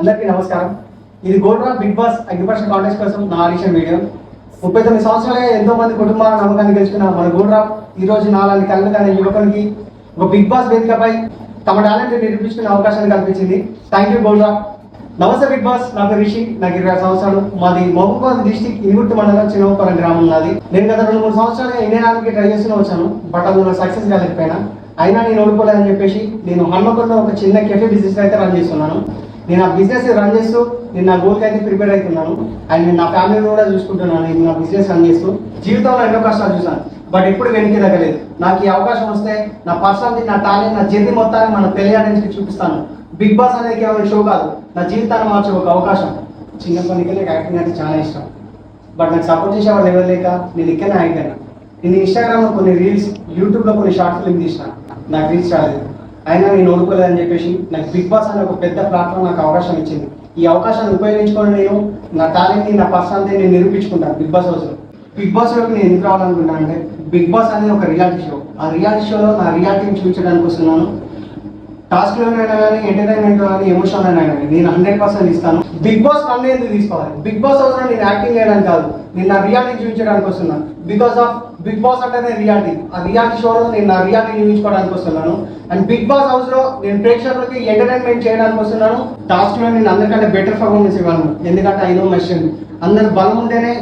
అందరికీ నమస్కారం. ఇది గోల్డ్ రాప్ బిగ్ బాస్ అగ్రిపర్షన్ కాంటెస్ట్ కోసం నా ఆడిషన్ వీడియో. 39 సంవత్సరాలుగా ఎంతో మంది కుటుంబాల నమ్మకాన్ని గెలుచుకున్న మన గోల్డ్ రాప్ ఈ రోజు నాలాంటి కళ్ళు కానీ యువకునికి ఒక బిగ్ బాస్ వేదికపై తమ టాలెంట్ నిరూపించుకునే అవకాశాన్ని కల్పించింది. Thank you gold rap. నమస్తే బిగ్ బాస్. నాకు రిషి, నాకు 26 సంవత్సరాలు. మాది మహబూబాబాద్ డిస్టిక్ ఇనుగుట్టు మండలం చిన్నపరం గ్రామం నాది. నేను గత 2-3 సంవత్సరాలుగా ఇండియన్ ఆర్మీకి ట్రై చేస్తూనే వచ్చాను. బట్ అందులో సక్సెస్ కాలేకపోయినా. అయినా నేను ఓడిపోలేదని చెప్పేసి నేను హన్మకొండలో ఒక చిన్న కెఫే బిజినెస్ అయితే రన్ చేస్తున్నాను. నేను ఆ బిజినెస్ రన్ చేస్తూ నేను నా గోల్కి అయితే ప్రిపేర్ అవుతున్నాను. అండ్ నేను నా ఫ్యామిలీని కూడా చూసుకుంటున్నాను. నేను నా బిజినెస్ రన్ చేస్తూ జీవితంలో ఎన్నో కష్టాలు చూసాను, బట్ ఎప్పుడు వెనక్కి తగ్గలేదు. నాకు ఈ అవకాశం వస్తే నా పర్సనాలిటీ, నా టాలెంట్, నా జర్నీ మొత్తాన్ని మన తెలియడానికి చూపిస్తాను. బిగ్ బాస్ అనేది కేవలం షో కాదు, నా జీవితాన్ని మార్చే ఒక అవకాశం. చిన్నప్పటి నుంచి నాకు యాక్టింగ్ అంటే చాలా ఇష్టం, బట్ నాకు సపోర్ట్ చేసే వాళ్ళు ఎవరు లేక నేను ఇక్కడనే ఆగిపోయాను. నేను ఇన్స్టాగ్రామ్లో కొన్ని రీల్స్, యూట్యూబ్లో కొన్ని షార్ట్ ఫిల్మ్ తీసిన, నాకు రీల్స్ రాలేదు. అయినా నేను ఓడిపోలేదని చెప్పేసి నాకు బిగ్ బాస్ అనే ఒక పెద్ద ప్లాట్ఫామ్ నాకు అవకాశం ఇచ్చింది. ఈ అవకాశాన్ని ఉపయోగించుకొని నేను నా టాలెంట్ని, నా పర్సనాలిటీని నేను నిరూపించుకుంటాను బిగ్ బాస్ హౌస్లో. బిగ్ బాస్ లోకి నేను ఎందుకు రావాలనుకున్నాను అంటే, బిగ్ బాస్ అనేది ఒక రియాలిటీ షో. ఆ రియాలిటీ షోలో నా రియాలిటీని చూపించడానికి వస్తున్నాను. టాస్క్లోనైనా కానీ, ఎంటర్టైన్మెంట్లో కానీ, ఎమోషన్ అయినా కానీ నేను 100% ఇస్తాను. బిగ్ బాస్ నన్ను ఎందుకు తీసుకోవాలి? బిగ్ బాస్ హౌస్లో నేను యాక్టింగ్ చేయడానికి కాదు, నేను నా రియాలిటీ చూపించడానికి వస్తున్నాను. బికాస్ ఆఫ్ బిగ్ బాస్ అంటేనే రియాలిటీ. ఆ రియాలిటీ షోలో నేను నా రియాలిటీ చూపించుకోవడానికి వస్తున్నాను. అండ్ బిగ్ బాస్ హౌస్లో నేను ప్రేక్షకులకి ఎంటర్టైన్మెంట్ చేయడానికి వస్తున్నాను. టాస్క్లో నేను అందరికంటే బెటర్ పర్ఫార్మెన్స్ ఇవ్వను, ఎందుకంటే ఐ నో మై స్ట్రెంగ్త్. అందరు బలం ఉంటేనే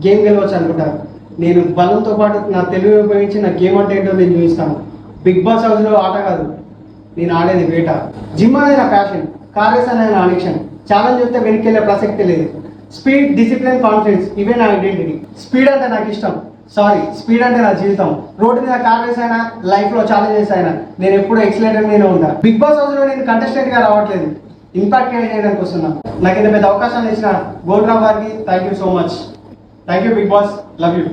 గేమ్ గెలవచ్చు అనుకుంటారు. నేను బలంతో పాటు నా తెలివి ఉపయోగించి నా గేమ్ అంటే ఏంటో నేను చూపిస్తాను. బిగ్ బాస్ హౌస్లో ఆట కాదు, నేను ఆడేది వేట. జిమ్ అనేది నా ప్యాషన్, కార్ రేస్ అనేది నా అడిక్షన్. ఛాలెంజ్ చూస్తే వెనక్కి వెళ్ళే ప్రసక్తి లేదు. స్పీడ్, డిసిప్లిన్, కాన్ఫిడెన్స్ ఇవే నా ఐడెంటిటీ. స్పీడ్ అంటే నాకు ఇష్టం, స్పీడ్ అంటే నా జీవితం. రోడ్డు మీద కార్ రేస్ అయినా, లైఫ్లో ఛాలెంజెస్ అయినా నేను ఎప్పుడు ఎక్సలెంట్ నేనే ఉంటాను. బిగ్ బాస్ హౌస్లో నేను కంటెస్టెంట్గా రావట్లేదు, ఇంపాక్ట్ క్రియేట్ చేయడానికి వస్తున్నాను. నాకు ఇంత పెద్ద అవకాశాన్ని ఇచ్చిన గోల్డ్ రాప్ గారికి thank you so much. Thank you Bigg Boss, love you.